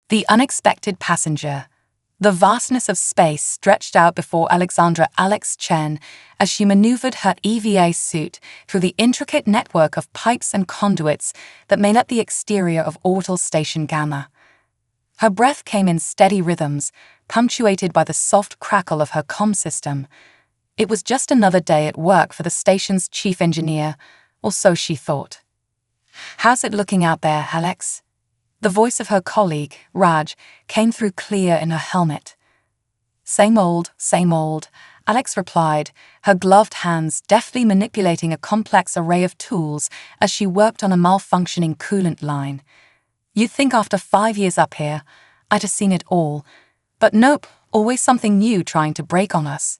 The unexpected passenger. The vastness of space stretched out before Alexandra Alex Chen as she maneuvered her EVA suit through the intricate network of pipes and conduits that made up the exterior of Orbital Station Gamma. Her breath came in steady rhythms, punctuated by the soft crackle of her comm system. It was just another day at work for the station's chief engineer, or so she thought. "How's it looking out there, Alex?" The voice of her colleague, Raj, came through clear in her helmet. Same old, Alex replied, her gloved hands deftly manipulating a complex array of tools as she worked on a malfunctioning coolant line. "You'd think after 5 years up here, I'd have seen it all. But nope, always something new trying to break on us."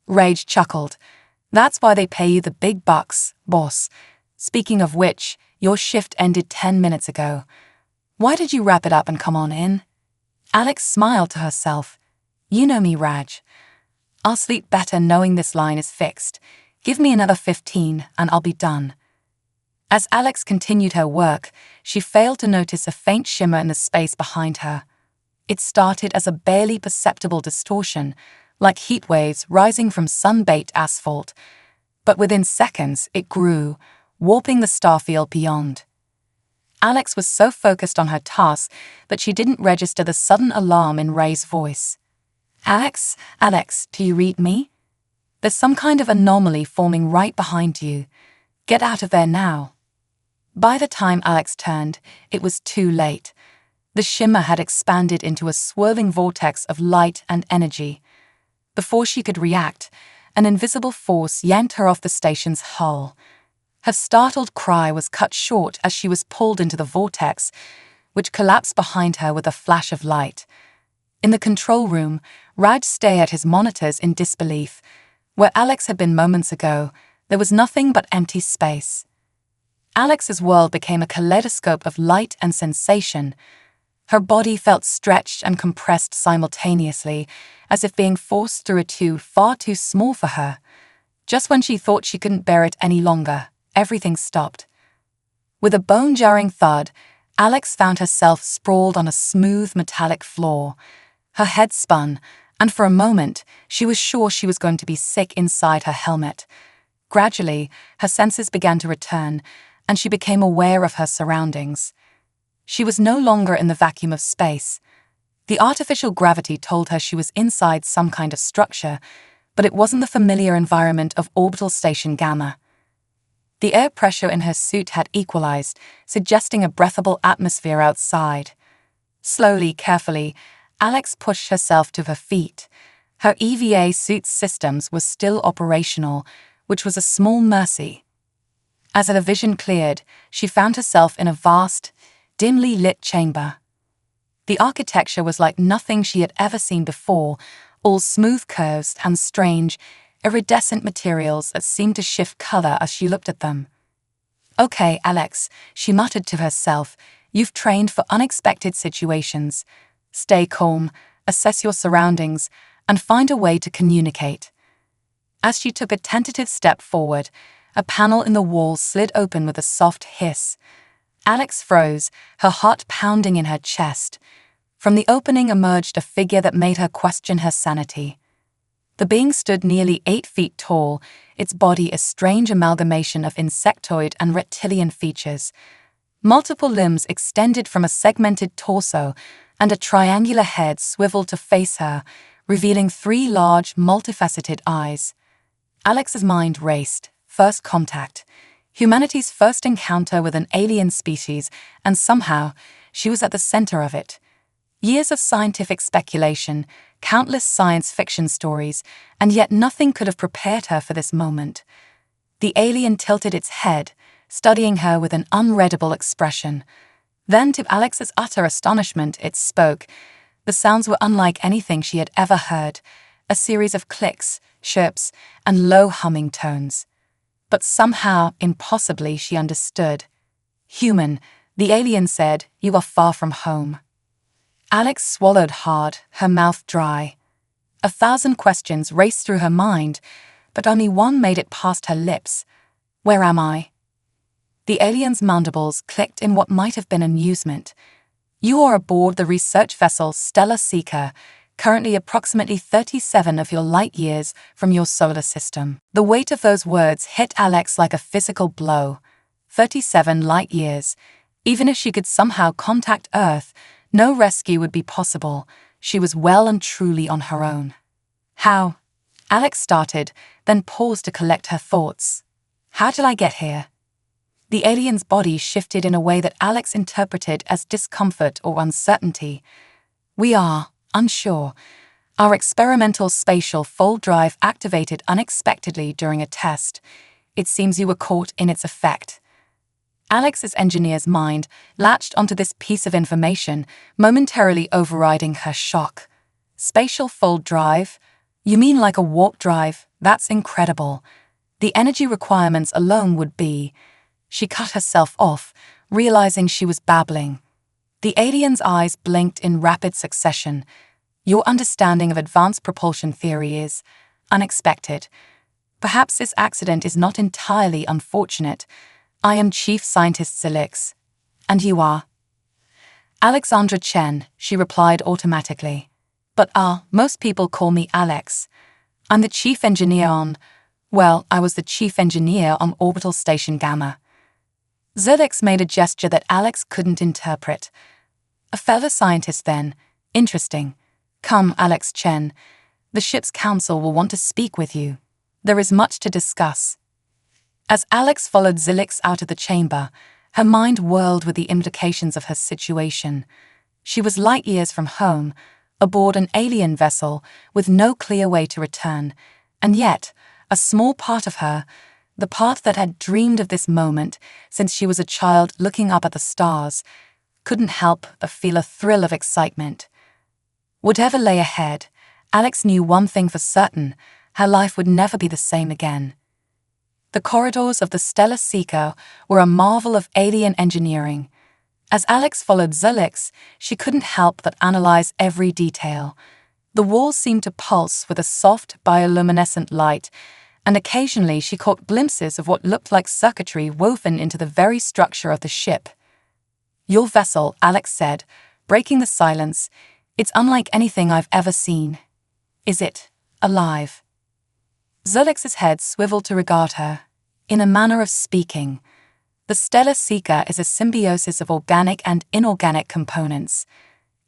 Raj chuckled. "That's why they pay you the big bucks, boss. Speaking of which, your shift ended 10 minutes ago. Why did you wrap it up and come on in?" Alex smiled to herself. "You know me, Raj. I'll sleep better knowing this line is fixed. Give me another 15 and I'll be done." As Alex continued her work, she failed to notice a faint shimmer in the space behind her. It started as a barely perceptible distortion, like heat waves rising from sun-baked asphalt. But within seconds, it grew, warping the starfield beyond. Alex was so focused on her task that she didn't register the sudden alarm in Ray's voice. Alex, do you read me? There's some kind of anomaly forming right behind you. Get out of there now." By the time Alex turned, it was too late. The shimmer had expanded into a swirling vortex of light and energy. Before she could react, an invisible force yanked her off the station's hull. Her startled cry was cut short as she was pulled into the vortex, which collapsed behind her with a flash of light. In the control room, Raj stared at his monitors in disbelief. Where Alex had been moments ago, there was nothing but empty space. Alex's world became a kaleidoscope of light and sensation. Her body felt stretched and compressed simultaneously, as if being forced through a tube far too small for her. Just when she thought she couldn't bear it any longer, everything stopped. With a bone-jarring thud, Alex found herself sprawled on a smooth metallic floor. Her head spun, and for a moment, she was sure she was going to be sick inside her helmet. Gradually, her senses began to return, and she became aware of her surroundings. She was no longer in the vacuum of space. The artificial gravity told her she was inside some kind of structure, but it wasn't the familiar environment of Orbital Station Gamma. The air pressure in her suit had equalized, suggesting a breathable atmosphere outside. Slowly, carefully, Alex pushed herself to her feet. Her EVA suit's systems were still operational, which was a small mercy. As her vision cleared, she found herself in a vast, dimly lit chamber. The architecture was like nothing she had ever seen before, all smooth curves and strange, iridescent materials that seemed to shift color as she looked at them. "Okay, Alex," she muttered to herself, "you've trained for unexpected situations. Stay calm, assess your surroundings, and find a way to communicate." As she took a tentative step forward, a panel in the wall slid open with a soft hiss. Alex froze, her heart pounding in her chest. From the opening emerged a figure that made her question her sanity. The being stood nearly 8 feet tall, its body a strange amalgamation of insectoid and reptilian features. Multiple limbs extended from a segmented torso, and a triangular head swiveled to face her, revealing 3 large, multifaceted eyes. Alex's mind raced. First contact. Humanity's first encounter with an alien species, and somehow, she was at the center of it. Years of scientific speculation, countless science fiction stories, and yet nothing could have prepared her for this moment. The alien tilted its head, studying her with an unreadable expression. Then, to Alex's utter astonishment, it spoke. The sounds were unlike anything she had ever heard, a series of clicks, chirps, and low humming tones. But somehow, impossibly, she understood. "Human," the alien said, "you are far from home." Alex swallowed hard, her mouth dry. 1,000 questions raced through her mind, but only one made it past her lips. "Where am I?" The alien's mandibles clicked in what might have been amusement. You are aboard the research vessel Stellar Seeker, currently approximately 37 of your light years from your solar system. The weight of those words hit Alex like a physical blow. 37 light years. Even if she could somehow contact Earth, no rescue would be possible. She was well and truly on her own. How? Alex started, then paused to collect her thoughts. How did I get here? The alien's body shifted in a way that Alex interpreted as discomfort or uncertainty. We are unsure. Our experimental spatial fold drive activated unexpectedly during a test. It seems you were caught in its effect. Alex's engineer's mind latched onto this piece of information, momentarily overriding her shock. Spatial fold drive? You mean like a warp drive? That's incredible. The energy requirements alone would be... She cut herself off, realizing she was babbling. The alien's eyes blinked in rapid succession. Your understanding of advanced propulsion theory is unexpected. Perhaps this accident is not entirely unfortunate. I am Chief Scientist Zilix. And you are? Alexandra Chen, she replied automatically. But most people call me Alex. I'm the chief engineer on... Well, I was the chief engineer on Orbital Station Gamma. Zilix made a gesture that Alex couldn't interpret. A fellow scientist then. Interesting. Come, Alex Chen. The ship's council will want to speak with you. There is much to discuss. As Alex followed Zilix out of the chamber, her mind whirled with the implications of her situation. She was light years from home, aboard an alien vessel with no clear way to return, and yet, a small part of her, the part that had dreamed of this moment since she was a child looking up at the stars, couldn't help but feel a thrill of excitement. Whatever lay ahead, Alex knew one thing for certain: her life would never be the same again. The corridors of the Stellar Seeker were a marvel of alien engineering. As Alex followed Zilix, she couldn't help but analyze every detail. The walls seemed to pulse with a soft bioluminescent light, and occasionally she caught glimpses of what looked like circuitry woven into the very structure of the ship. Your vessel, Alex said, breaking the silence, it's unlike anything I've ever seen. Is it alive? Zilix's head swiveled to regard her. In a manner of speaking, the Stellar Seeker is a symbiosis of organic and inorganic components.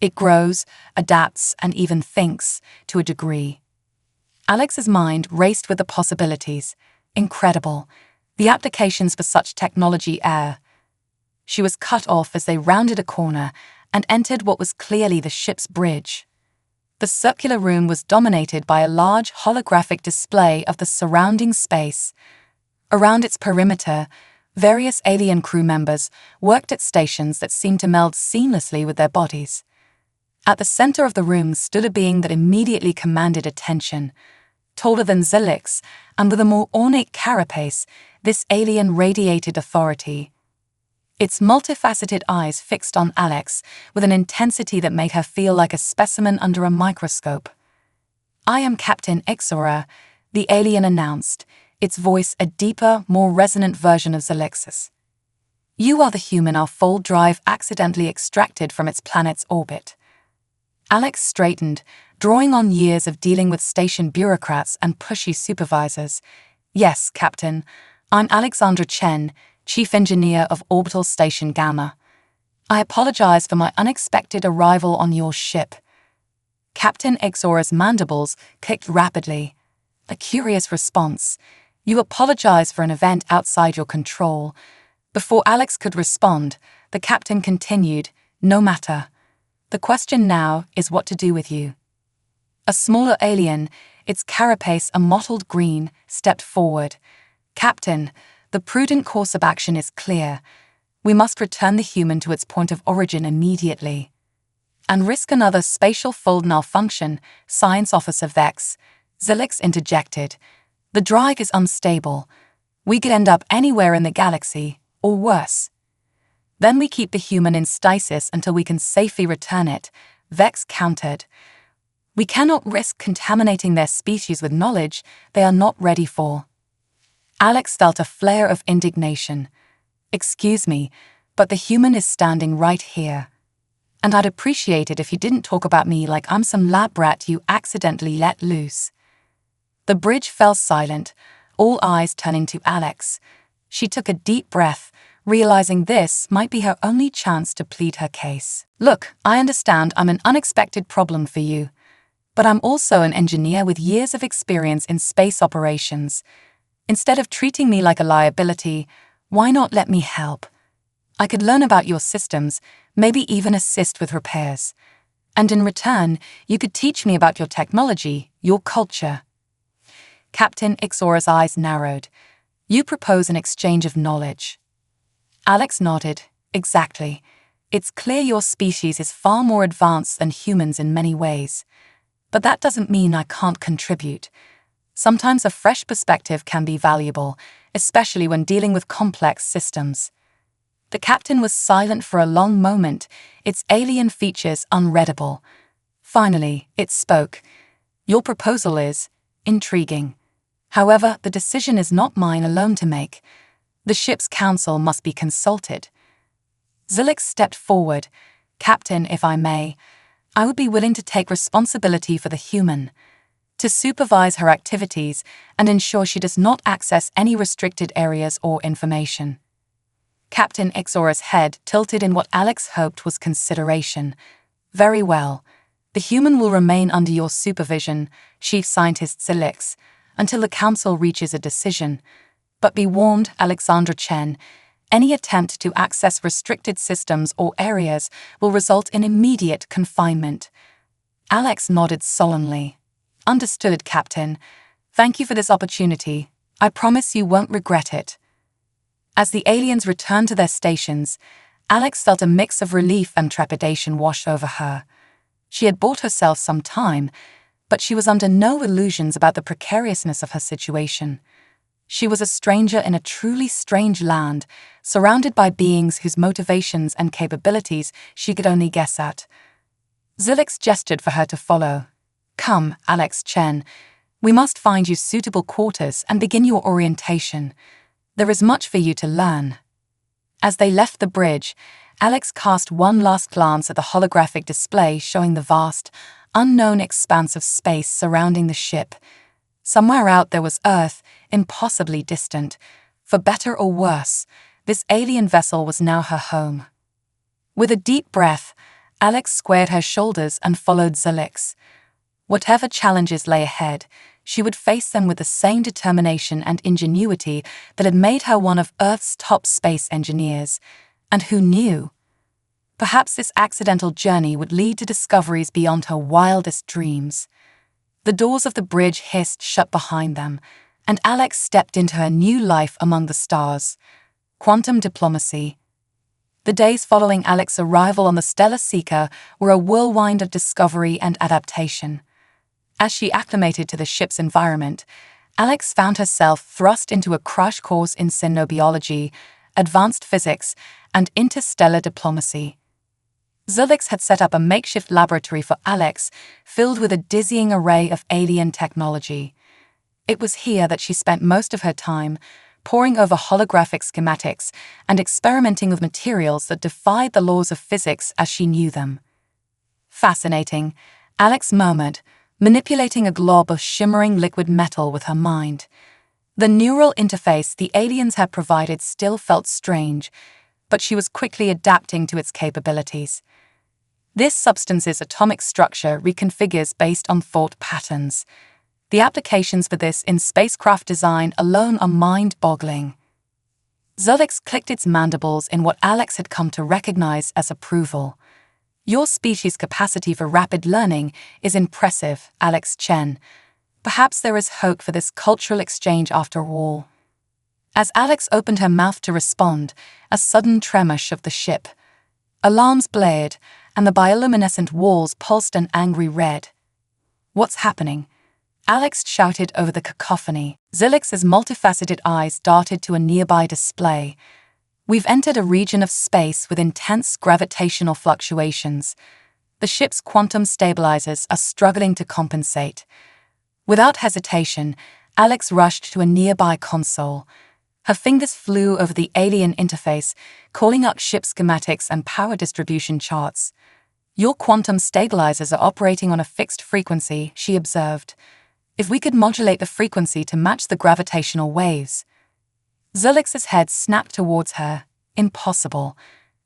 It grows, adapts, and even thinks, to a degree. Alex's mind raced with the possibilities. Incredible. The applications for such technology are... She was cut off as they rounded a corner and entered what was clearly the ship's bridge. The circular room was dominated by a large holographic display of the surrounding space. Around its perimeter, various alien crew members worked at stations that seemed to meld seamlessly with their bodies. At the center of the room stood a being that immediately commanded attention. Taller than Zilix, and with a more ornate carapace, this alien radiated authority. Its multifaceted eyes fixed on Alex with an intensity that made her feel like a specimen under a microscope. I am Captain Ixora, the alien announced, its voice a deeper, more resonant version of Zilix's. You are the human our fold drive accidentally extracted from its planet's orbit. Alex straightened, drawing on years of dealing with station bureaucrats and pushy supervisors. Yes, Captain, I'm Alexandra Chen, Chief Engineer of Orbital Station Gamma. I apologize for my unexpected arrival on your ship. Captain Ixora's mandibles clicked rapidly. A curious response. You apologize for an event outside your control. Before Alex could respond, the captain continued, no matter. The question now is what to do with you. A smaller alien, its carapace a mottled green, stepped forward. Captain, the prudent course of action is clear. We must return the human to its point of origin immediately. And risk another spatial fold malfunction, Science Officer Vex. Zilix interjected. The drive is unstable. We could end up anywhere in the galaxy, or worse. Then we keep the human in stasis until we can safely return it, Vex countered. We cannot risk contaminating their species with knowledge they are not ready for. Alex felt a flare of indignation. Excuse me, but the human is standing right here. And I'd appreciate it if you didn't talk about me like I'm some lab rat you accidentally let loose." The bridge fell silent, all eyes turning to Alex. She took a deep breath, realizing this might be her only chance to plead her case. "Look, I understand I'm an unexpected problem for you, but I'm also an engineer with years of experience in space operations. Instead of treating me like a liability, why not let me help? I could learn about your systems, maybe even assist with repairs. And in return, you could teach me about your technology, your culture." Captain Ixora's eyes narrowed. "You propose an exchange of knowledge." Alex nodded. "Exactly. It's clear your species is far more advanced than humans in many ways. But that doesn't mean I can't contribute. Sometimes a fresh perspective can be valuable, especially when dealing with complex systems." The captain was silent for a long moment, its alien features unreadable. Finally, it spoke. "Your proposal is intriguing. However, the decision is not mine alone to make. The ship's council must be consulted." Zilix stepped forward. "Captain, if I may, I would be willing to take responsibility for the human, to supervise her activities and ensure she does not access any restricted areas or information." Captain Ixora's head tilted in what Alex hoped was consideration. "Very well. The human will remain under your supervision, Chief Scientist Zilix, until the Council reaches a decision. But be warned, Alexandra Chen, any attempt to access restricted systems or areas will result in immediate confinement." Alex nodded solemnly. "Understood, Captain. Thank you for this opportunity. I promise you won't regret it." As the aliens returned to their stations, Alex felt a mix of relief and trepidation wash over her. She had bought herself some time, but she was under no illusions about the precariousness of her situation. She was a stranger in a truly strange land, surrounded by beings whose motivations and capabilities she could only guess at. Zilix gestured for her to follow. "Come, Alex Chen. We must find you suitable quarters and begin your orientation. There is much for you to learn." As they left the bridge, Alex cast one last glance at the holographic display showing the vast, unknown expanse of space surrounding the ship. Somewhere out there was Earth, impossibly distant. For better or worse, this alien vessel was now her home. With a deep breath, Alex squared her shoulders and followed Zilix. Whatever challenges lay ahead, she would face them with the same determination and ingenuity that had made her one of Earth's top space engineers. And who knew? Perhaps this accidental journey would lead to discoveries beyond her wildest dreams. The doors of the bridge hissed shut behind them, and Alex stepped into her new life among the stars. Quantum diplomacy. The days following Alex's arrival on the Stellar Seeker were a whirlwind of discovery and adaptation. As she acclimated to the ship's environment, Alex found herself thrust into a crash course in xenobiology, advanced physics, and interstellar diplomacy. Zilix had set up a makeshift laboratory for Alex, filled with a dizzying array of alien technology. It was here that she spent most of her time, poring over holographic schematics and experimenting with materials that defied the laws of physics as she knew them. "Fascinating," Alex murmured, manipulating a glob of shimmering liquid metal with her mind. The neural interface the aliens had provided still felt strange, but she was quickly adapting to its capabilities. This substance's atomic structure reconfigures based on thought patterns. The applications for this in spacecraft design alone are mind-boggling. Zilix clicked its mandibles in what Alex had come to recognize as approval. "Your species' capacity for rapid learning is impressive, Alex Chen. Perhaps there is hope for this cultural exchange after all." As Alex opened her mouth to respond, a sudden tremor shook the ship. Alarms blared, and the bioluminescent walls pulsed an angry red. "What's happening?" Alex shouted over the cacophony. Zilix's multifaceted eyes darted to a nearby display. "We've entered a region of space with intense gravitational fluctuations. The ship's quantum stabilizers are struggling to compensate." Without hesitation, Alex rushed to a nearby console. Her fingers flew over the alien interface, calling up ship schematics and power distribution charts. Your quantum stabilizers are operating on a fixed frequency, she observed. If we could modulate the frequency to match the gravitational waves. Zulix's head snapped towards her. Impossible.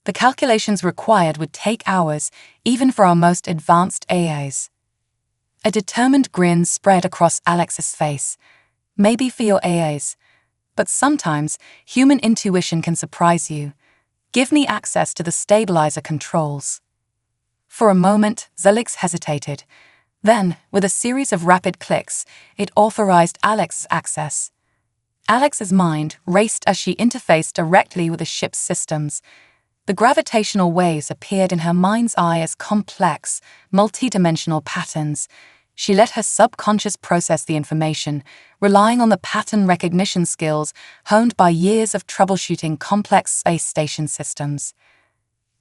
The calculations required would take hours, even for our most advanced AIs. A determined grin spread across Alex's face. Maybe for your AIs. But sometimes, human intuition can surprise you. Give me access to the stabilizer controls. For a moment, Zulix hesitated. Then, with a series of rapid clicks, it authorized Alex's access. Alex's mind raced as she interfaced directly with the ship's systems. The gravitational waves appeared in her mind's eye as complex, multidimensional patterns. She let her subconscious process the information, relying on the pattern recognition skills honed by years of troubleshooting complex space station systems.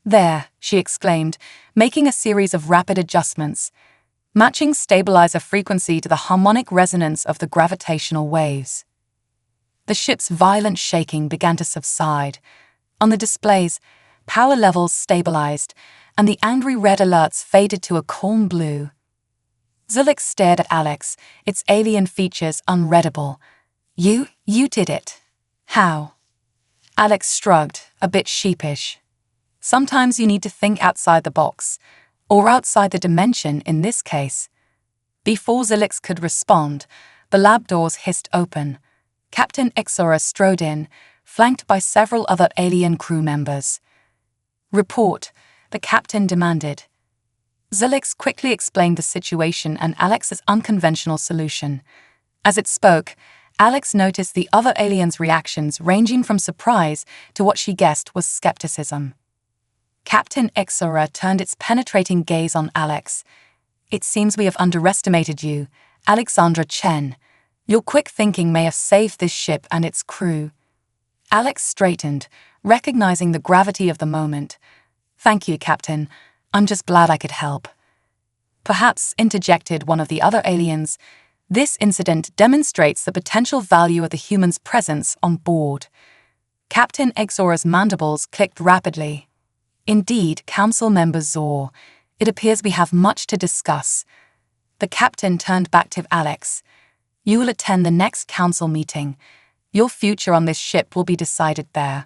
There, she exclaimed, making a series of rapid adjustments, matching stabilizer frequency to the harmonic resonance of the gravitational waves. The ship's violent shaking began to subside. On the displays, power levels stabilized, and the angry red alerts faded to a calm blue. Zulix stared at Alex, its alien features unreadable. You did it. How? Alex shrugged, a bit sheepish. Sometimes you need to think outside the box, or outside the dimension in this case. Before Zulix could respond, the lab doors hissed open. Captain Ixora strode in, flanked by several other alien crew members. Report, the captain demanded. Zulix quickly explained the situation and Alex's unconventional solution. As it spoke, Alex noticed the other aliens' reactions ranging from surprise to what she guessed was skepticism. Captain Ixora turned its penetrating gaze on Alex. It seems we have underestimated you, Alexandra Chen. Your quick thinking may have saved this ship and its crew. Alex straightened, recognizing the gravity of the moment. Thank you, Captain. I'm just glad I could help. Perhaps, interjected one of the other aliens, this incident demonstrates the potential value of the human's presence on board. Captain Ixora's mandibles clicked rapidly. Indeed, Council Member Zor, it appears we have much to discuss. The captain turned back to Alex. You will attend the next council meeting. Your future on this ship will be decided there.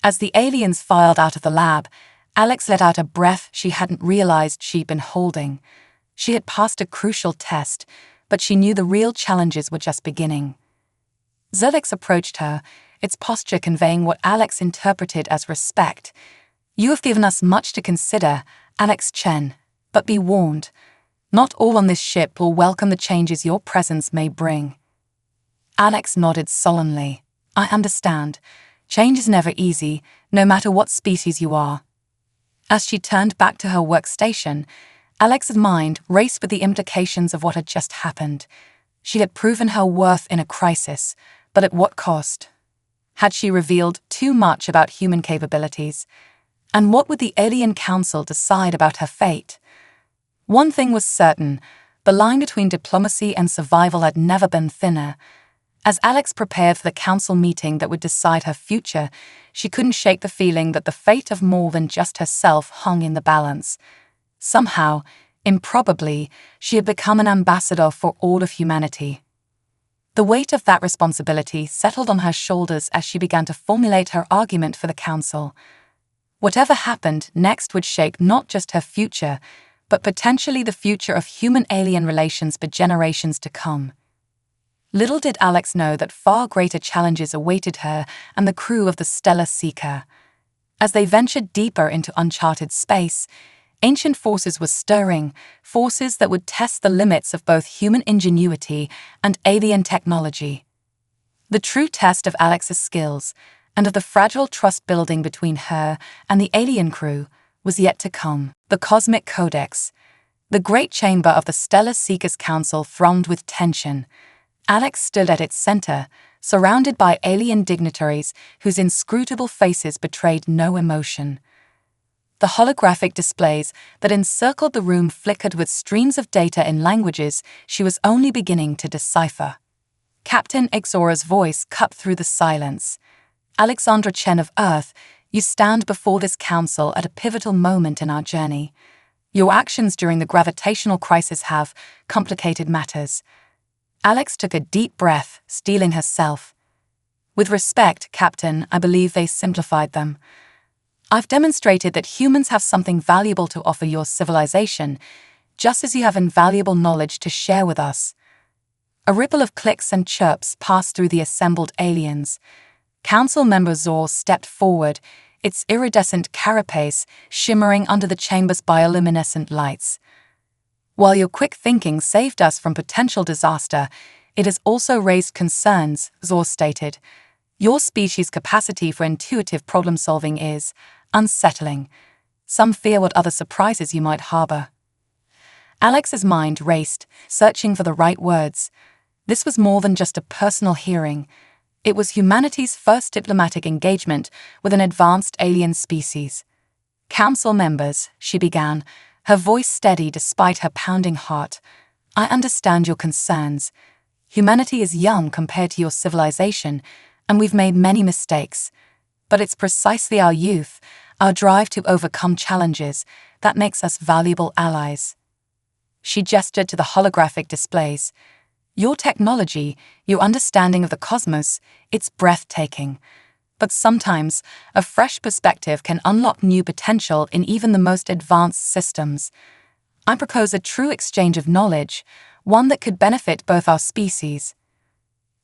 As the aliens filed out of the lab, Alex let out a breath she hadn't realized she'd been holding. She had passed a crucial test, but she knew the real challenges were just beginning. Zulix approached her, its posture conveying what Alex interpreted as respect. You have given us much to consider, Alex Chen, but be warned. Not all on this ship will welcome the changes your presence may bring. Alex nodded sullenly. I understand. Change is never easy, no matter what species you are. As she turned back to her workstation, Alex's mind raced with the implications of what had just happened. She had proven her worth in a crisis, but at what cost? Had she revealed too much about human capabilities? And what would the Alien Council decide about her fate? One thing was certain, the line between diplomacy and survival had never been thinner. As Alex prepared for the council meeting that would decide her future, she couldn't shake the feeling that the fate of more than just herself hung in the balance. Somehow, improbably, she had become an ambassador for all of humanity. The weight of that responsibility settled on her shoulders as she began to formulate her argument for the council. Whatever happened next would shape not just her future, but potentially the future of human-alien relations for generations to come. Little did Alex know that far greater challenges awaited her and the crew of the Stellar Seeker. As they ventured deeper into uncharted space, ancient forces were stirring, forces that would test the limits of both human ingenuity and alien technology. The true test of Alex's skills, and of the fragile trust building between her and the alien crew, was yet to come. The Cosmic Codex. The great chamber of the Stellar Seekers Council thrummed with tension. Alex stood at its center, surrounded by alien dignitaries whose inscrutable faces betrayed no emotion. The holographic displays that encircled the room flickered with streams of data in languages she was only beginning to decipher. Captain Ixora's voice cut through the silence. Alexandra Chen of Earth, you stand before this council at a pivotal moment in our journey. Your actions during the gravitational crisis have complicated matters. Alex took a deep breath, steeling herself. With respect, Captain, I believe they simplified them. I've demonstrated that humans have something valuable to offer your civilization, just as you have invaluable knowledge to share with us. A ripple of clicks and chirps passed through the assembled aliens. Council member Zor stepped forward, its iridescent carapace shimmering under the chamber's bioluminescent lights. While your quick thinking saved us from potential disaster, it has also raised concerns, Zor stated. Your species' capacity for intuitive problem-solving is unsettling. Some fear what other surprises you might harbor. Alex's mind raced, searching for the right words. This was more than just a personal hearing. It was humanity's first diplomatic engagement with an advanced alien species. Council members, she began, her voice steady despite her pounding heart. I understand your concerns. Humanity is young compared to your civilization, and we've made many mistakes. But it's precisely our youth, our drive to overcome challenges, that makes us valuable allies. She gestured to the holographic displays. Your technology, your understanding of the cosmos, it's breathtaking. But sometimes, a fresh perspective can unlock new potential in even the most advanced systems. I propose a true exchange of knowledge, one that could benefit both our species.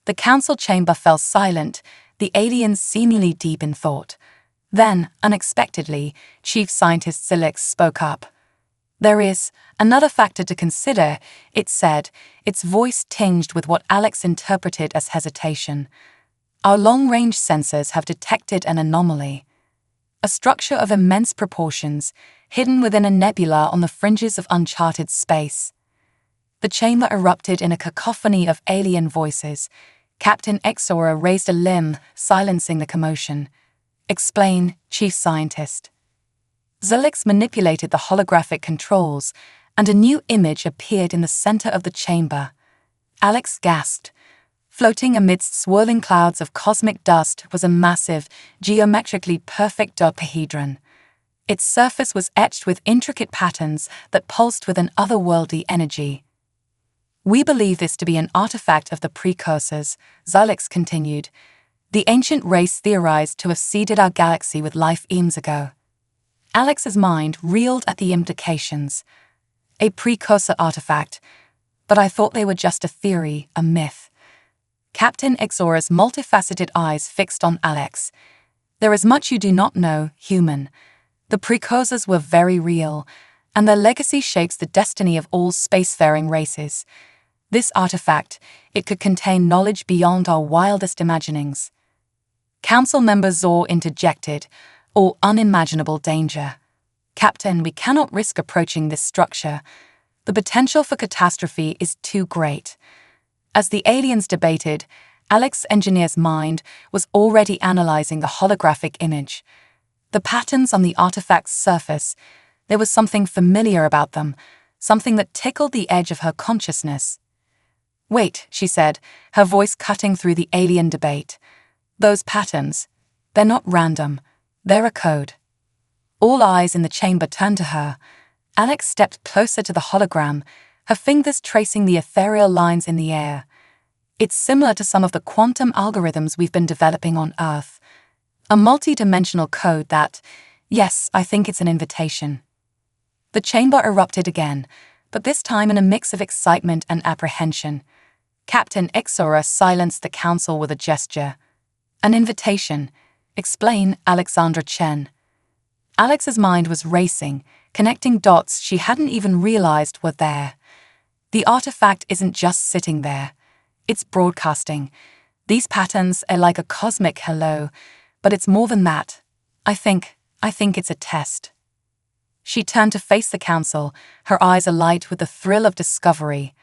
The council chamber fell silent, the aliens seemingly deep in thought. Then, unexpectedly, Chief Scientist Zilix spoke up. There is another factor to consider, it said, its voice tinged with what Alex interpreted as hesitation. Our long-range sensors have detected an anomaly. A structure of immense proportions, hidden within a nebula on the fringes of uncharted space. The chamber erupted in a cacophony of alien voices. Captain Exora raised a limb, silencing the commotion. Explain, Chief Scientist. Zilix manipulated the holographic controls, and a new image appeared in the center of the chamber. Alex gasped. Floating amidst swirling clouds of cosmic dust was a massive, geometrically perfect dodecahedron. Its surface was etched with intricate patterns that pulsed with an otherworldly energy. We believe this to be an artifact of the precursors, Zilix continued. The ancient race theorized to have seeded our galaxy with life eons ago. Alex's mind reeled at the implications. A precursor artifact, but I thought they were just a theory, a myth. Captain Exora's multifaceted eyes fixed on Alex. There is much you do not know, human. The precursors were very real, and their legacy shapes the destiny of all spacefaring races. This artifact, it could contain knowledge beyond our wildest imaginings. Council member Zor interjected, or unimaginable danger. Captain, we cannot risk approaching this structure. The potential for catastrophe is too great. As the aliens debated, Alex's engineer's mind was already analyzing the holographic image. The patterns on the artifact's surface, there was something familiar about them, something that tickled the edge of her consciousness. Wait, she said, her voice cutting through the alien debate. Those patterns, they're not random, they're a code. All eyes in the chamber turned to her. Alex stepped closer to the hologram, her fingers tracing the ethereal lines in the air. It's similar to some of the quantum algorithms we've been developing on Earth. A multi-dimensional code that, yes, I think it's an invitation. The chamber erupted again, but this time in a mix of excitement and apprehension. Captain Exora silenced the council with a gesture. An invitation. Explain, Alexandra Chen. Alex's mind was racing, connecting dots she hadn't even realized were there. The artifact isn't just sitting there. It's broadcasting. These patterns are like a cosmic hello, but it's more than that. I think it's a test. She turned to face the council, her eyes alight with the thrill of discovery.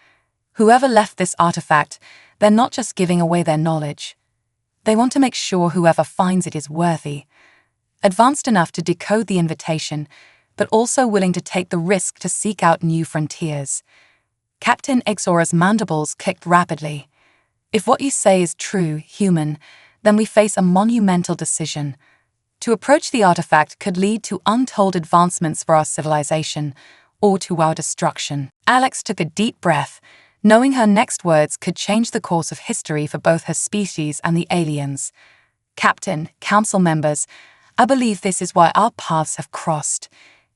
Whoever left this artifact, they're not just giving away their knowledge. They want to make sure whoever finds it is worthy. Advanced enough to decode the invitation, but also willing to take the risk to seek out new frontiers. Captain Exora's mandibles kicked rapidly. If what you say is true, human, then we face a monumental decision. To approach the artifact could lead to untold advancements for our civilization, or to our destruction. Alex took a deep breath, knowing her next words could change the course of history for both her species and the aliens. Captain, council members, I believe this is why our paths have crossed.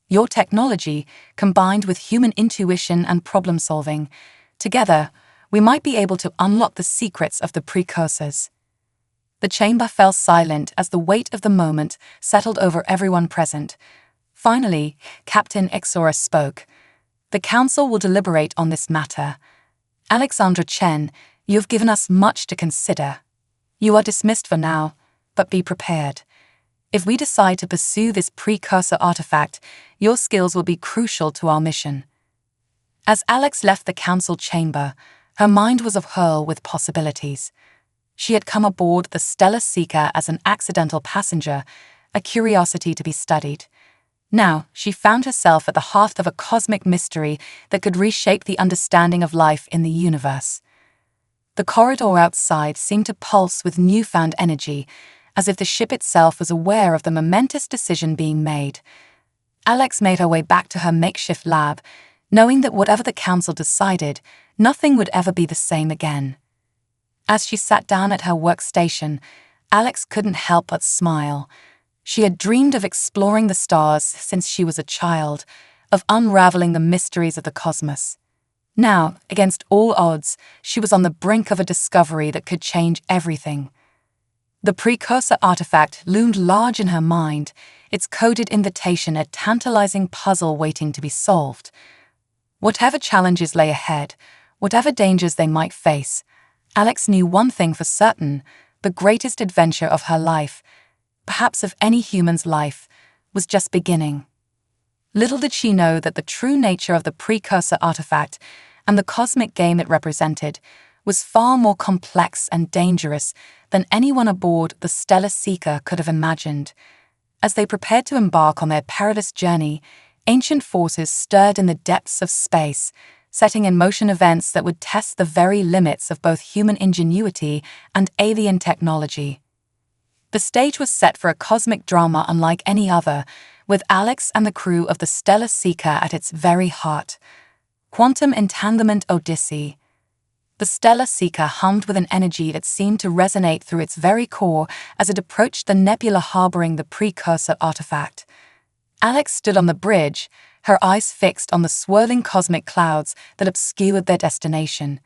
Your technology, combined with human intuition and problem-solving, together, we might be able to unlock the secrets of the precursors. The chamber fell silent as the weight of the moment settled over everyone present. Finally, Captain Exora spoke. The council will deliberate on this matter. Alexandra Chen, you have given us much to consider. You are dismissed for now, but be prepared. If we decide to pursue this precursor artifact, your skills will be crucial to our mission. As Alex left the council chamber, her mind was whirl with possibilities. She had come aboard the Stellar Seeker as an accidental passenger, a curiosity to be studied. Now, she found herself at the heart of a cosmic mystery that could reshape the understanding of life in the universe. The corridor outside seemed to pulse with newfound energy, as if the ship itself was aware of the momentous decision being made. Alex made her way back to her makeshift lab, knowing that whatever the council decided, nothing would ever be the same again. As she sat down at her workstation, Alex couldn't help but smile. She had dreamed of exploring the stars since she was a child, of unraveling the mysteries of the cosmos. Now, against all odds, she was on the brink of a discovery that could change everything. The precursor artifact loomed large in her mind, its coded invitation a tantalizing puzzle waiting to be solved. Whatever challenges lay ahead, whatever dangers they might face, Alex knew one thing for certain: the greatest adventure of her life, perhaps of any human's life, was just beginning. Little did she know that the true nature of the precursor artifact and the cosmic game it represented was far more complex and dangerous than anyone aboard the Stellar Seeker could have imagined. As they prepared to embark on their perilous journey, ancient forces stirred in the depths of space, setting in motion events that would test the very limits of both human ingenuity and alien technology. The stage was set for a cosmic drama unlike any other, with Alex and the crew of the Stellar Seeker at its very heart. Quantum Entanglement Odyssey. The Stellar Seeker hummed with an energy that seemed to resonate through its very core as it approached the nebula harboring the precursor artifact. Alex stood on the bridge, her eyes fixed on the swirling cosmic clouds that obscured their destination.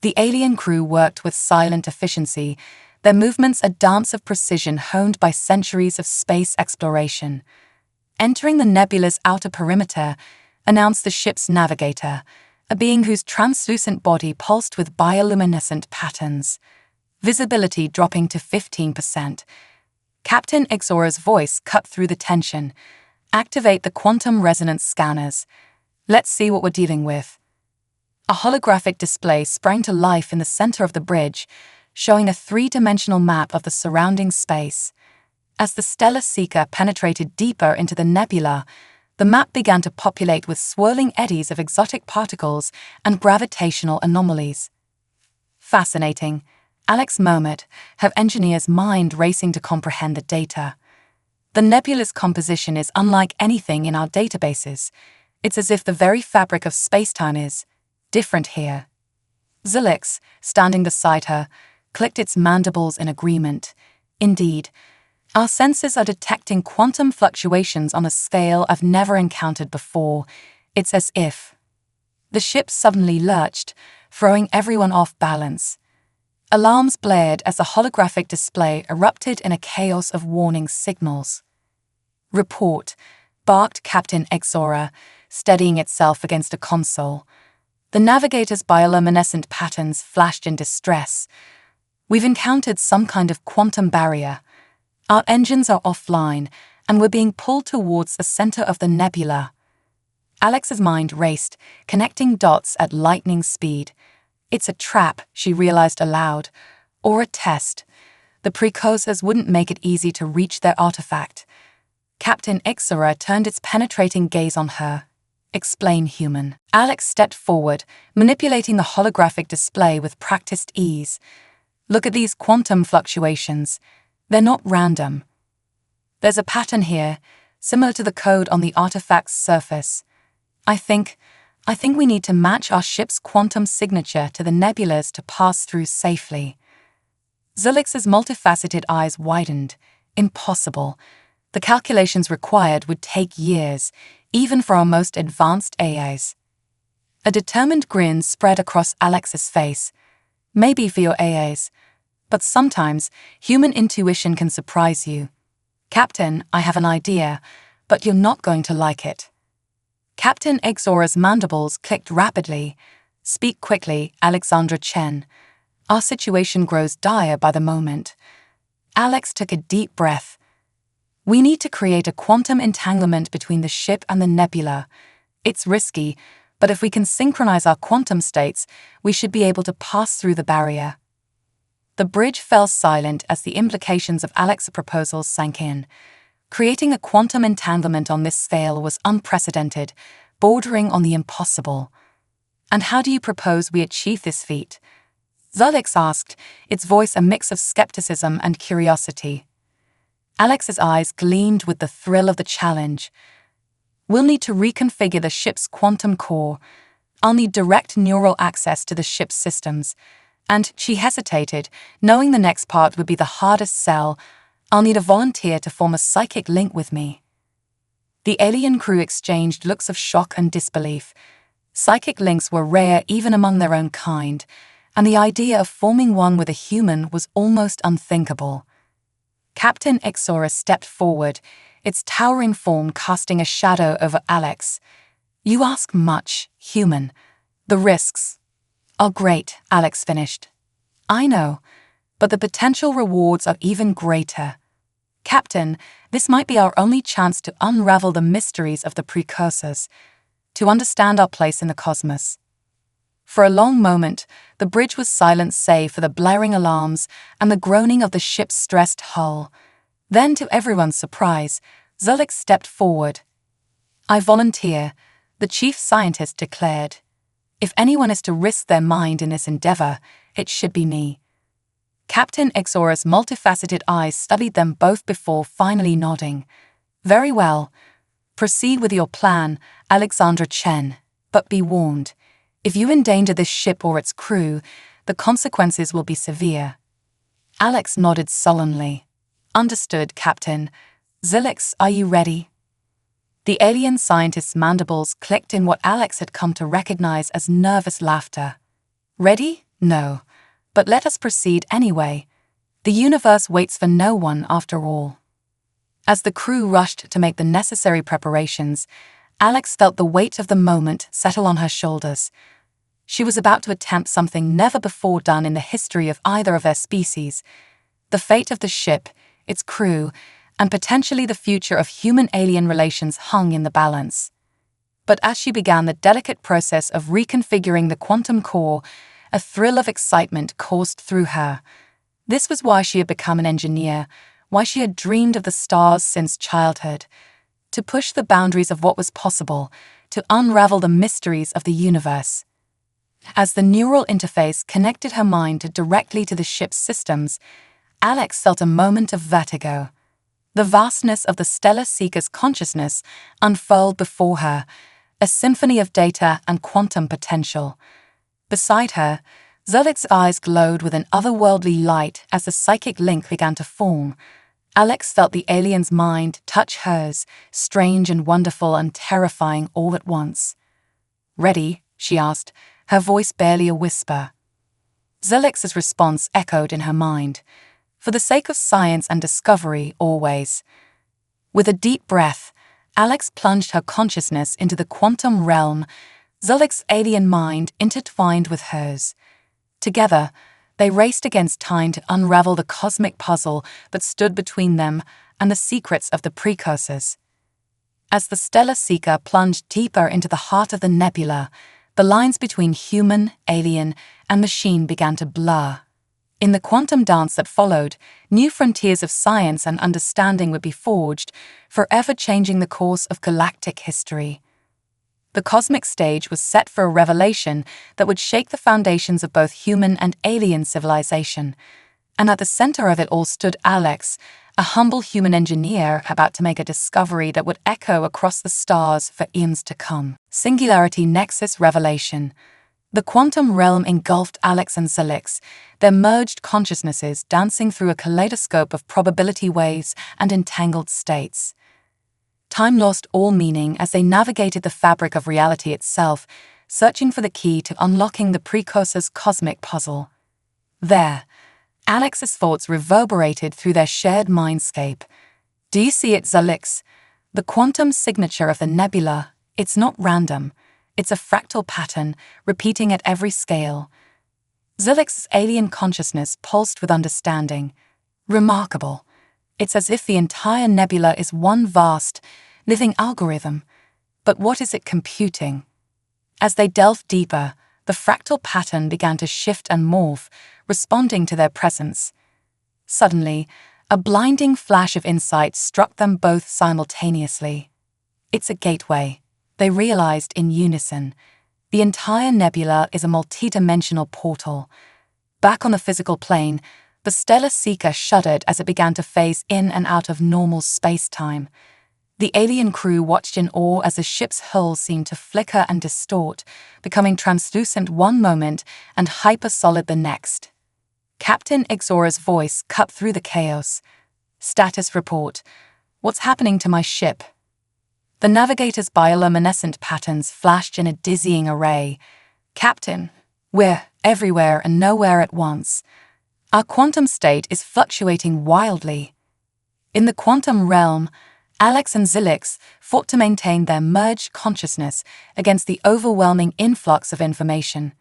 The alien crew worked with silent efficiency, their movements a dance of precision honed by centuries of space exploration. Entering the nebula's outer perimeter, announced the ship's navigator, a being whose translucent body pulsed with bioluminescent patterns. Visibility dropping to 15%. Captain Exora's voice cut through the tension. Activate the quantum resonance scanners. Let's see what we're dealing with. A holographic display sprang to life in the center of the bridge, showing a three-dimensional map of the surrounding space. As the Stellar Seeker penetrated deeper into the nebula, the map began to populate with swirling eddies of exotic particles and gravitational anomalies. Fascinating, Alex murmured, her engineer's mind racing to comprehend the data. The nebula's composition is unlike anything in our databases. It's as if the very fabric of space-time is different here. Zilix, standing beside her, clicked its mandibles in agreement. Indeed, our senses are detecting quantum fluctuations on a scale I've never encountered before. It's as if the ship suddenly lurched, throwing everyone off balance. Alarms blared as the holographic display erupted in a chaos of warning signals. Report, barked Captain Exora, steadying itself against a console. The navigator's bioluminescent patterns flashed in distress. We've encountered some kind of quantum barrier. Our engines are offline, and we're being pulled towards the center of the nebula. Alex's mind raced, connecting dots at lightning speed. It's a trap, she realized aloud, or a test. The precursors wouldn't make it easy to reach their artifact. Captain Exora turned its penetrating gaze on her. Explain, human. Alex stepped forward, manipulating the holographic display with practiced ease. Look at these quantum fluctuations. They're not random. There's a pattern here, similar to the code on the artifact's surface. I think we need to match our ship's quantum signature to the nebulas to pass through safely. Zulix's multifaceted eyes widened. Impossible. The calculations required would take years, even for our most advanced AIs. A determined grin spread across Alex's face. Maybe for your AIs, but sometimes human intuition can surprise you. Captain, I have an idea, but you're not going to like it. Captain Exora's mandibles clicked rapidly. Speak quickly, Alexandra Chen. Our situation grows dire by the moment. Alex took a deep breath. We need to create a quantum entanglement between the ship and the nebula. It's risky, but if we can synchronize our quantum states, we should be able to pass through the barrier. The bridge fell silent as the implications of Alex's proposals sank in. Creating a quantum entanglement on this scale was unprecedented, bordering on the impossible. And how do you propose we achieve this feat? Zulix asked, its voice a mix of skepticism and curiosity. Alex's eyes gleamed with the thrill of the challenge. We'll need to reconfigure the ship's quantum core. I'll need direct neural access to the ship's systems. And she hesitated, knowing the next part would be the hardest sell. I'll need a volunteer to form a psychic link with me. The alien crew exchanged looks of shock and disbelief. Psychic links were rare even among their own kind, and the idea of forming one with a human was almost unthinkable. Captain Exora stepped forward, its towering form casting a shadow over Alex. You ask much, human. The risks are great, Alex finished. I know, but the potential rewards are even greater. Captain, this might be our only chance to unravel the mysteries of the precursors, to understand our place in the cosmos. For a long moment, the bridge was silent save for the blaring alarms and the groaning of the ship's stressed hull. Then, to everyone's surprise, Zulix stepped forward. I volunteer, the chief scientist declared. If anyone is to risk their mind in this endeavor, it should be me. Captain Exora's multifaceted eyes studied them both before finally nodding. Very well. Proceed with your plan, Alexandra Chen, but be warned. If you endanger this ship or its crew, the consequences will be severe. Alex nodded sullenly. Understood, Captain. Zulix, are you ready? The alien scientist's mandibles clicked in what Alex had come to recognize as nervous laughter. Ready? No. But let us proceed anyway. The universe waits for no one after all. As the crew rushed to make the necessary preparations, Alex felt the weight of the moment settle on her shoulders. She was about to attempt something never before done in the history of either of their species. The fate of the ship, its crew, and potentially the future of human-alien relations hung in the balance. But as she began the delicate process of reconfiguring the quantum core, a thrill of excitement coursed through her. This was why she had become an engineer, why she had dreamed of the stars since childhood. To push the boundaries of what was possible, to unravel the mysteries of the universe. As the neural interface connected her mind directly to the ship's systems, Alex felt a moment of vertigo. The vastness of the Stellar Seeker's consciousness unfurled before her, a symphony of data and quantum potential. Beside her, Zulix's eyes glowed with an otherworldly light as the psychic link began to form. Alex felt the alien's mind touch hers, strange and wonderful and terrifying all at once. Ready? She asked, her voice barely a whisper. Zulix's response echoed in her mind. For the sake of science and discovery, always. With a deep breath, Alex plunged her consciousness into the quantum realm, Zulix's alien mind intertwined with hers. Together, they raced against time to unravel the cosmic puzzle that stood between them and the secrets of the precursors. As the Stellar Seeker plunged deeper into the heart of the nebula, the lines between human, alien, and machine began to blur. In the quantum dance that followed, new frontiers of science and understanding would be forged, forever changing the course of galactic history. The cosmic stage was set for a revelation that would shake the foundations of both human and alien civilization, and at the center of it all stood Alex, a humble human engineer about to make a discovery that would echo across the stars for eons to come. Singularity Nexus Revelation. The quantum realm engulfed Alex and Zilix, their merged consciousnesses dancing through a kaleidoscope of probability waves and entangled states. Time lost all meaning as they navigated the fabric of reality itself, searching for the key to unlocking the precursor's cosmic puzzle. There, Alex's thoughts reverberated through their shared mindscape. Do you see it, Zilix? The quantum signature of the nebula, it's not random. It's a fractal pattern, repeating at every scale. Zilix's alien consciousness pulsed with understanding. Remarkable. It's as if the entire nebula is one vast, living algorithm. But what is it computing? As they delved deeper, the fractal pattern began to shift and morph, responding to their presence. Suddenly, a blinding flash of insight struck them both simultaneously. It's a gateway, they realized in unison. The entire nebula is a multidimensional portal. Back on the physical plane, the stellar seeker shuddered as it began to phase in and out of normal space-time. The alien crew watched in awe as the ship's hull seemed to flicker and distort, becoming translucent one moment and hyper-solid the next. Captain Ixora's voice cut through the chaos. Status report. What's happening to my ship? The navigator's bioluminescent patterns flashed in a dizzying array. Captain, we're everywhere and nowhere at once. Our quantum state is fluctuating wildly. In the quantum realm, Alex and Zilix fought to maintain their merged consciousness against the overwhelming influx of information.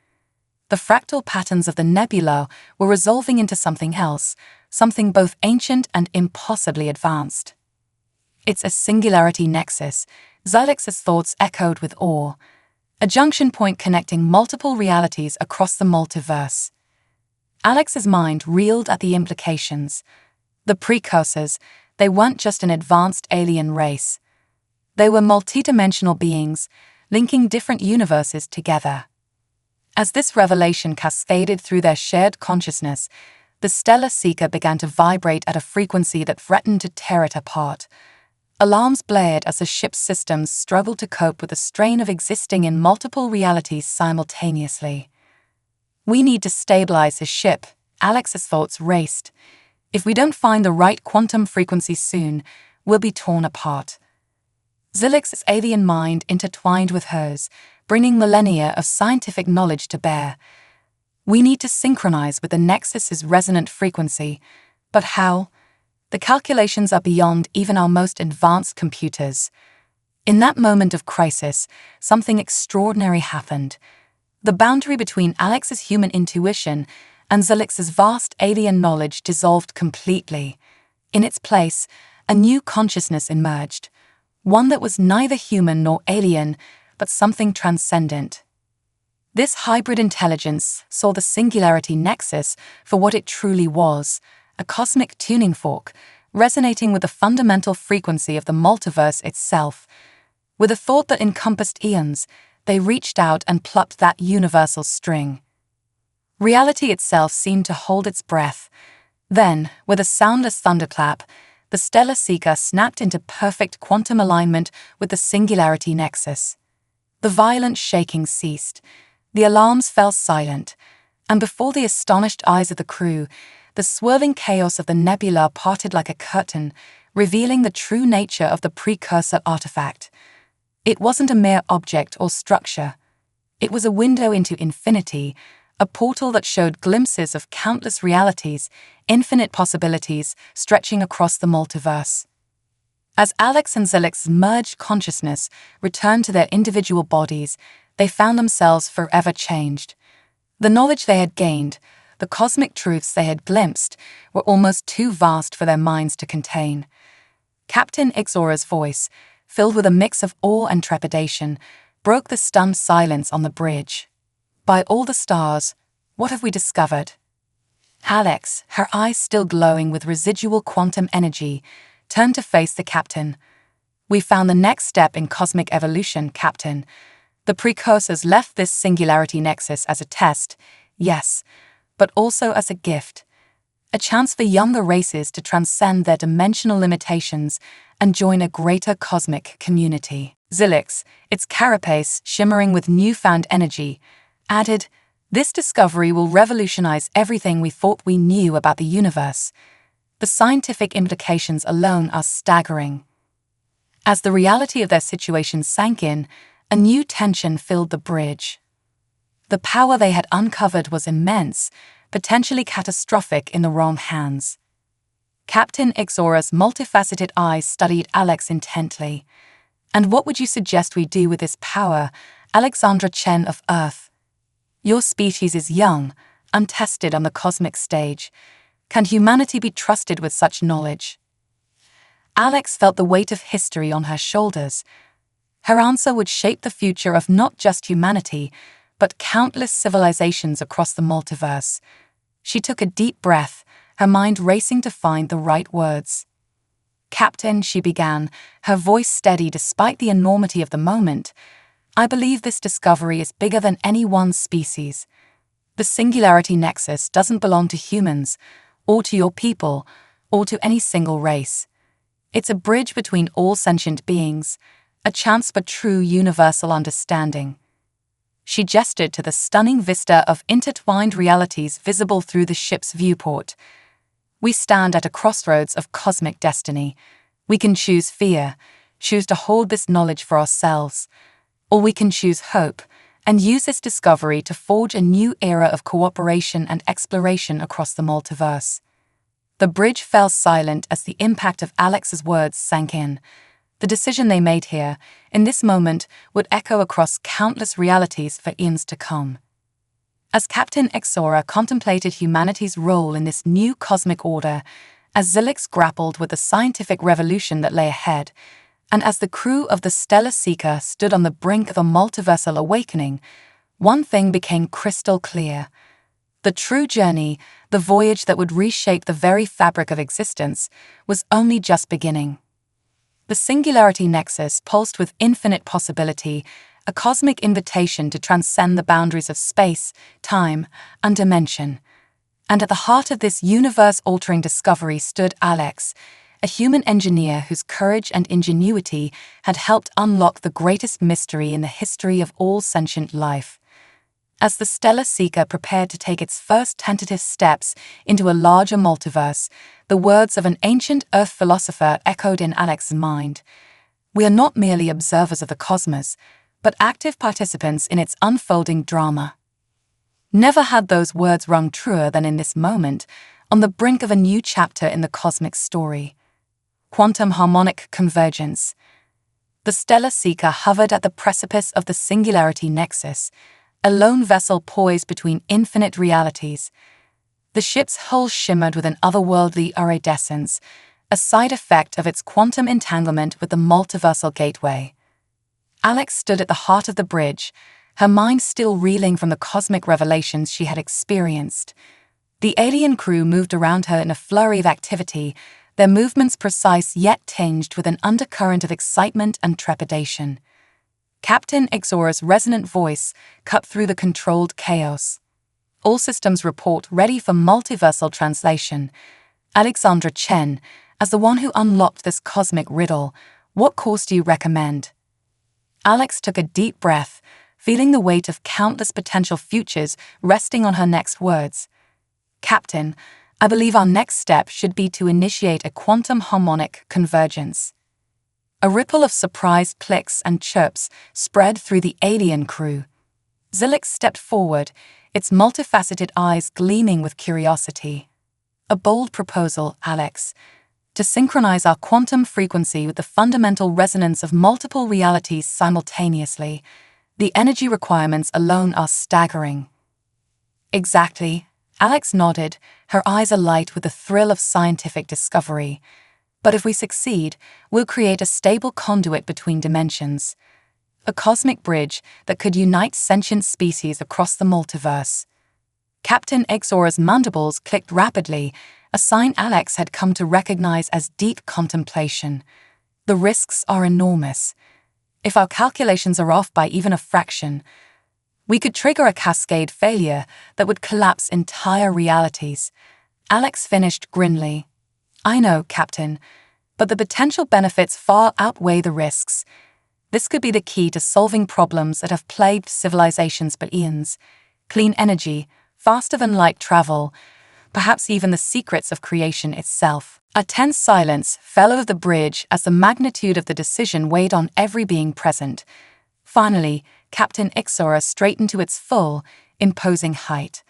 The fractal patterns of the nebula were resolving into something else, something both ancient and impossibly advanced. It's a singularity nexus, Zilix's thoughts echoed with awe, a junction point connecting multiple realities across the multiverse. Alex's mind reeled at the implications. The precursors, they weren't just an advanced alien race. They were multidimensional beings, linking different universes together. As this revelation cascaded through their shared consciousness, the stellar seeker began to vibrate at a frequency that threatened to tear it apart. Alarms blared as the ship's systems struggled to cope with the strain of existing in multiple realities simultaneously. We need to stabilize the ship, Alex's thoughts raced. If we don't find the right quantum frequency soon, we'll be torn apart. Zilix's alien mind intertwined with hers, bringing millennia of scientific knowledge to bear. We need to synchronize with the Nexus's resonant frequency. But how? The calculations are beyond even our most advanced computers. In that moment of crisis, something extraordinary happened. The boundary between Alex's human intuition and Zilix's vast alien knowledge dissolved completely. In its place, a new consciousness emerged, one that was neither human nor alien, but something transcendent. This hybrid intelligence saw the singularity nexus for what it truly was, a cosmic tuning fork, resonating with the fundamental frequency of the multiverse itself. With a thought that encompassed eons, they reached out and plucked that universal string. Reality itself seemed to hold its breath. Then, with a soundless thunderclap, the stellar seeker snapped into perfect quantum alignment with the singularity nexus. The violent shaking ceased, the alarms fell silent, and before the astonished eyes of the crew, the swirling chaos of the nebula parted like a curtain, revealing the true nature of the precursor artifact. It wasn't a mere object or structure. It was a window into infinity, a portal that showed glimpses of countless realities, infinite possibilities stretching across the multiverse. As Alex and Zilix's merged consciousness returned to their individual bodies, they found themselves forever changed. The knowledge they had gained, the cosmic truths they had glimpsed, were almost too vast for their minds to contain. Captain Ixora's voice, filled with a mix of awe and trepidation, broke the stunned silence on the bridge. By all the stars, what have we discovered? Alex, her eyes still glowing with residual quantum energy, turned to face the captain. We found the next step in cosmic evolution, Captain. The precursors left this singularity nexus as a test, yes, but also as a gift. a chance for younger races to transcend their dimensional limitations and join a greater cosmic community. Zilix, its carapace shimmering with newfound energy, added, "This discovery will revolutionize everything we thought we knew about the universe. The scientific implications alone are staggering." As the reality of their situation sank in, a new tension filled the bridge. The power they had uncovered was immense, potentially catastrophic in the wrong hands. Captain Ixora's multifaceted eyes studied Alex intently. "And what would you suggest we do with this power, Alexandra Chen of Earth? Your species is young, untested on the cosmic stage. Can humanity be trusted with such knowledge?" Alex felt the weight of history on her shoulders. Her answer would shape the future of not just humanity, but countless civilizations across the multiverse. She took a deep breath, her mind racing to find the right words. "Captain," she began, her voice steady despite the enormity of the moment, "I believe this discovery is bigger than any one species. The singularity nexus doesn't belong to humans, or to your people, or to any single race. It's a bridge between all sentient beings, a chance for true universal understanding." She gestured to the stunning vista of intertwined realities visible through the ship's viewport. "We stand at a crossroads of cosmic destiny. We can choose fear, choose to hold this knowledge for ourselves, or we can choose hope and use this discovery to forge a new era of cooperation and exploration across the multiverse." The bridge fell silent as the impact of Alex's words sank in. The decision they made here, in this moment, would echo across countless realities for eons to come. As Captain Ixora contemplated humanity's role in this new cosmic order, as Zilix grappled with the scientific revolution that lay ahead, and as the crew of the Stellar Seeker stood on the brink of a multiversal awakening, one thing became crystal clear. The true journey, the voyage that would reshape the very fabric of existence, was only just beginning. The singularity nexus pulsed with infinite possibility, a cosmic invitation to transcend the boundaries of space, time, and dimension. And at the heart of this universe-altering discovery stood Alex, a human engineer whose courage and ingenuity had helped unlock the greatest mystery in the history of all sentient life. As the Stellar Seeker prepared to take its first tentative steps into a larger multiverse, the words of an ancient Earth philosopher echoed in Alex's mind. "We are not merely observers of the cosmos, but active participants in its unfolding drama." Never had those words rung truer than in this moment, on the brink of a new chapter in the cosmic story. Quantum harmonic convergence. The Stellar Seeker hovered at the precipice of the singularity nexus, a lone vessel poised between infinite realities. The ship's hull shimmered with an otherworldly iridescence, a side effect of its quantum entanglement with the multiversal gateway. Alex stood at the heart of the bridge, her mind still reeling from the cosmic revelations she had experienced. The alien crew moved around her in a flurry of activity, their movements precise yet tinged with an undercurrent of excitement and trepidation. Captain Ixora's resonant voice cut through the controlled chaos. "All systems report ready for multiversal translation. Alexandra Chen, as the one who unlocked this cosmic riddle, what course do you recommend?" Alex took a deep breath, feeling the weight of countless potential futures resting on her next words. "Captain, I believe our next step should be to initiate a quantum harmonic convergence." A ripple of surprised clicks and chirps spread through the alien crew. Zilix stepped forward, its multifaceted eyes gleaming with curiosity. "A bold proposal, Alex. To synchronize our quantum frequency with the fundamental resonance of multiple realities simultaneously. The energy requirements alone are staggering." "Exactly," Alex nodded, her eyes alight with the thrill of scientific discovery. "But if we succeed, we'll create a stable conduit between dimensions. A cosmic bridge that could unite sentient species across the multiverse." Captain Ixora's mandibles clicked rapidly, a sign Alex had come to recognize as deep contemplation. "The risks are enormous. If our calculations are off by even a fraction, we could trigger a cascade failure that would collapse entire realities." Alex finished grimly. I know, Captain, but the potential benefits far outweigh the risks. This could be the key to solving problems that have plagued civilizations for eons. Clean energy, faster-than-light travel, perhaps even the secrets of creation itself. A tense silence fell over the bridge as the magnitude of the decision weighed on every being present. Finally, Captain Ixora straightened to its full, imposing height.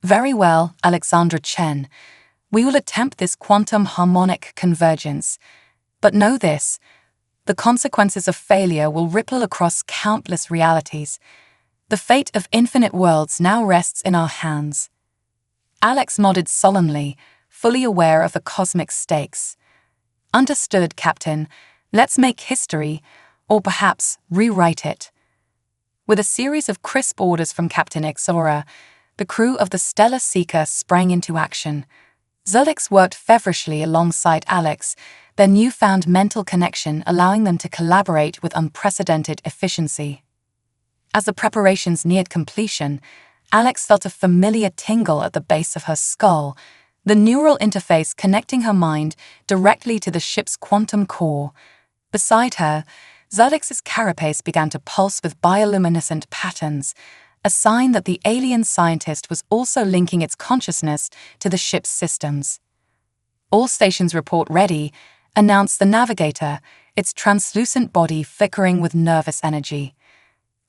Very well, Alexandra Chen. We will attempt this quantum harmonic convergence. But know this, the consequences of failure will ripple across countless realities. The fate of infinite worlds now rests in our hands. Alex nodded solemnly, fully aware of the cosmic stakes. Understood, Captain. Let's make history, or perhaps rewrite it. With a series of crisp orders from Captain Ixora, the crew of the Stellar Seeker sprang into action. Zulix worked feverishly alongside Alex, their newfound mental connection allowing them to collaborate with unprecedented efficiency. As the preparations neared completion, Alex felt a familiar tingle at the base of her skull, the neural interface connecting her mind directly to the ship's quantum core. Beside her, Zulix's carapace began to pulse with bioluminescent patterns, a sign that the alien scientist was also linking its consciousness to the ship's systems. All stations report ready, announced the navigator, its translucent body flickering with nervous energy.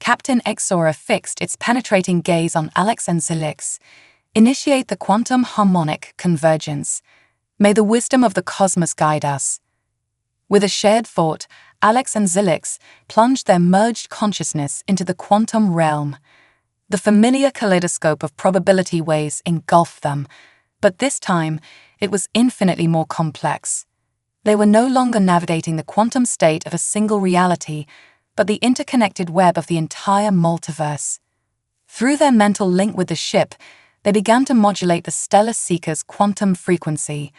Captain Ixora fixed its penetrating gaze on Alex and Zulix. Initiate the quantum harmonic convergence. May the wisdom of the cosmos guide us. With a shared thought, Alex and Zulix plunged their merged consciousness into the quantum realm. The familiar kaleidoscope of probability waves engulfed them, but this time it was infinitely more complex. They were no longer navigating the quantum state of a single reality, but the interconnected web of the entire multiverse. Through their mental link with the ship, they began to modulate the Stellar Seeker's quantum frequency.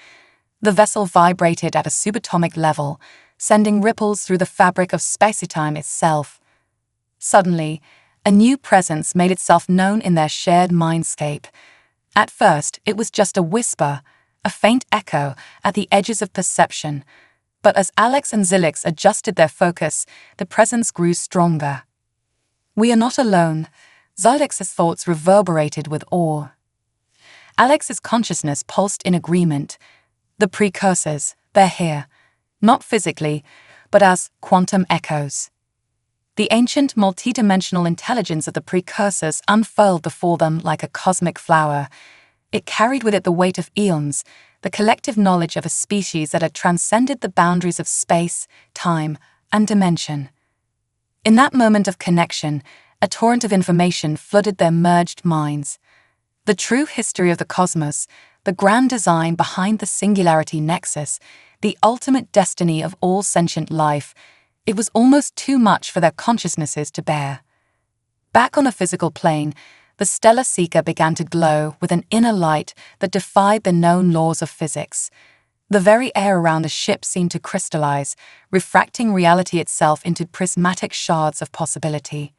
The vessel vibrated at a subatomic level, sending ripples through the fabric of spacetime itself. Suddenly, a new presence made itself known in their shared mindscape. At first, it was just a whisper, a faint echo at the edges of perception. But as Alex and Zulix adjusted their focus, the presence grew stronger. We are not alone. Zulix's thoughts reverberated with awe. Alex's consciousness pulsed in agreement. The precursors, they're here. Not physically, but as quantum echoes. The ancient multidimensional intelligence of the precursors unfurled before them like a cosmic flower. It carried with it the weight of eons, the collective knowledge of a species that had transcended the boundaries of space, time, and dimension. In that moment of connection, a torrent of information flooded their merged minds. The true history of the cosmos, the grand design behind the singularity nexus, the ultimate destiny of all sentient life, it was almost too much for their consciousnesses to bear. Back on the physical plane, the Stellar Seeker began to glow with an inner light that defied the known laws of physics. The very air around the ship seemed to crystallize, refracting reality itself into prismatic shards of possibility.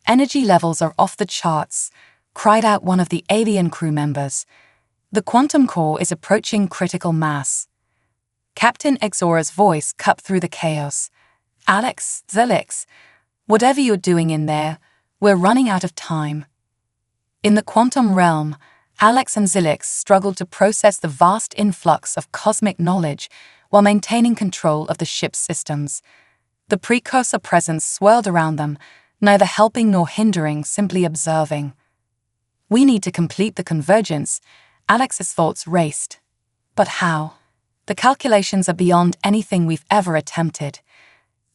Energy levels are off the charts, cried out one of the alien crew members. The quantum core is approaching critical mass. Captain Ixora's voice cut through the chaos. Alex, Zulix, whatever you're doing in there, we're running out of time. In the quantum realm, Alex and Zulix struggled to process the vast influx of cosmic knowledge while maintaining control of the ship's systems. The precursor presence swirled around them, neither helping nor hindering, simply observing. We need to complete the convergence. Alex's thoughts raced. But how? The calculations are beyond anything we've ever attempted.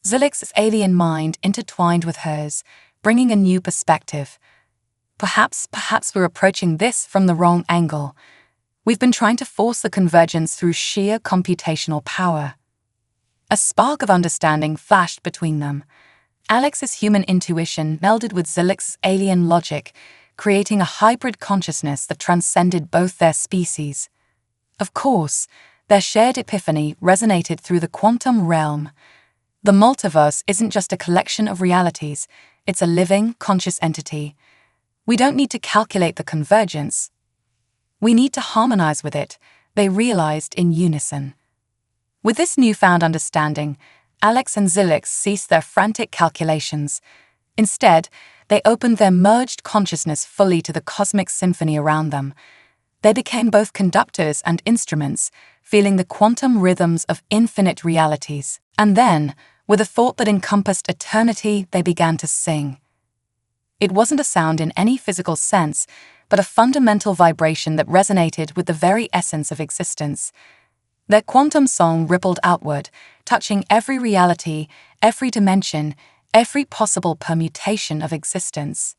Zulix's alien mind intertwined with hers, bringing a new perspective. Perhaps we're approaching this from the wrong angle. We've been trying to force the convergence through sheer computational power. A spark of understanding flashed between them. Alex's human intuition melded with Zulix's alien logic, creating a hybrid consciousness that transcended both their species. Of course, their shared epiphany resonated through the quantum realm. The multiverse isn't just a collection of realities, it's a living, conscious entity. We don't need to calculate the convergence. We need to harmonize with it, they realized in unison. With this newfound understanding, Alex and Zilix ceased their frantic calculations. Instead, they opened their merged consciousness fully to the cosmic symphony around them. They became both conductors and instruments, feeling the quantum rhythms of infinite realities. And then, with a thought that encompassed eternity, they began to sing. It wasn't a sound in any physical sense, but a fundamental vibration that resonated with the very essence of existence. Their quantum song rippled outward, touching every reality, every dimension, every possible permutation of existence.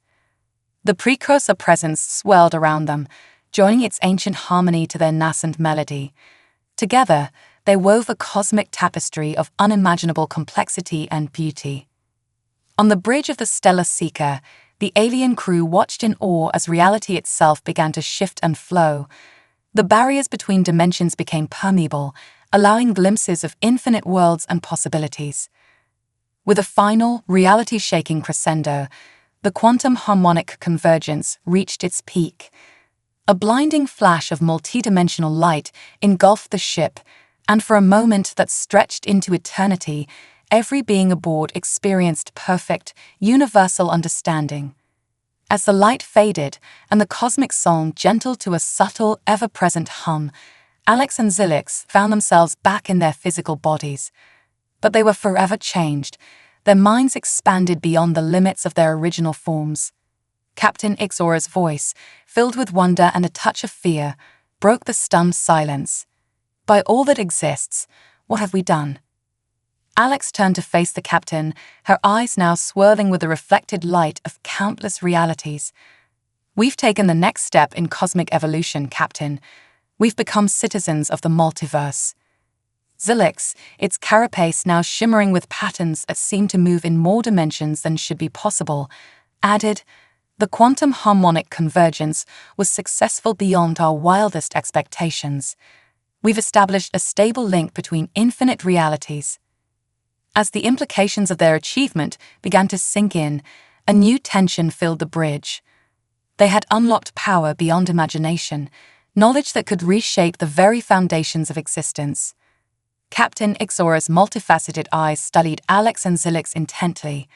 The precursor presence swelled around them, joining its ancient harmony to their nascent melody. Together, they wove a cosmic tapestry of unimaginable complexity and beauty. On the bridge of the Stellar Seeker, the alien crew watched in awe as reality itself began to shift and flow. The barriers between dimensions became permeable, allowing glimpses of infinite worlds and possibilities. With a final, reality-shaking crescendo, the quantum harmonic convergence reached its peak. A blinding flash of multidimensional light engulfed the ship, and for a moment that stretched into eternity, every being aboard experienced perfect, universal understanding. As the light faded and the cosmic song gentled to a subtle, ever-present hum, Alex and Zilix found themselves back in their physical bodies. But they were forever changed. Their minds expanded beyond the limits of their original forms. Captain Ixora's voice, filled with wonder and a touch of fear, broke the stunned silence. By all that exists, what have we done? Alex turned to face the captain, her eyes now swirling with the reflected light of countless realities. We've taken the next step in cosmic evolution, Captain. We've become citizens of the multiverse. Zilix, its carapace now shimmering with patterns that seemed to move in more dimensions than should be possible, added, "The quantum harmonic convergence was successful beyond our wildest expectations. We've established a stable link between infinite realities." As the implications of their achievement began to sink in, a new tension filled the bridge. They had unlocked power beyond imagination, knowledge that could reshape the very foundations of existence. Captain Ixora's multifaceted eyes studied Alex and Zilix intently.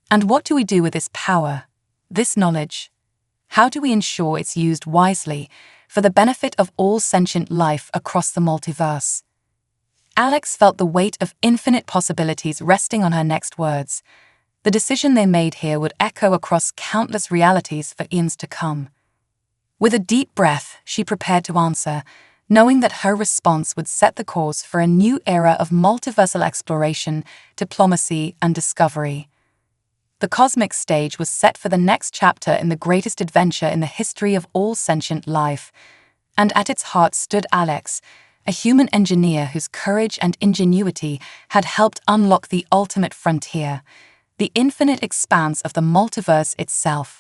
And what do we do with this power, this knowledge? How do we ensure it's used wisely for the benefit of all sentient life across the multiverse? Alex felt the weight of infinite possibilities resting on her next words. The decision they made here would echo across countless realities for eons to come. With a deep breath, she prepared to answer, knowing that her response would set the course for a new era of multiversal exploration, diplomacy, and discovery. The cosmic stage was set for the next chapter in the greatest adventure in the history of all sentient life, and at its heart stood Alex, a human engineer whose courage and ingenuity had helped unlock the ultimate frontier, the infinite expanse of the multiverse itself.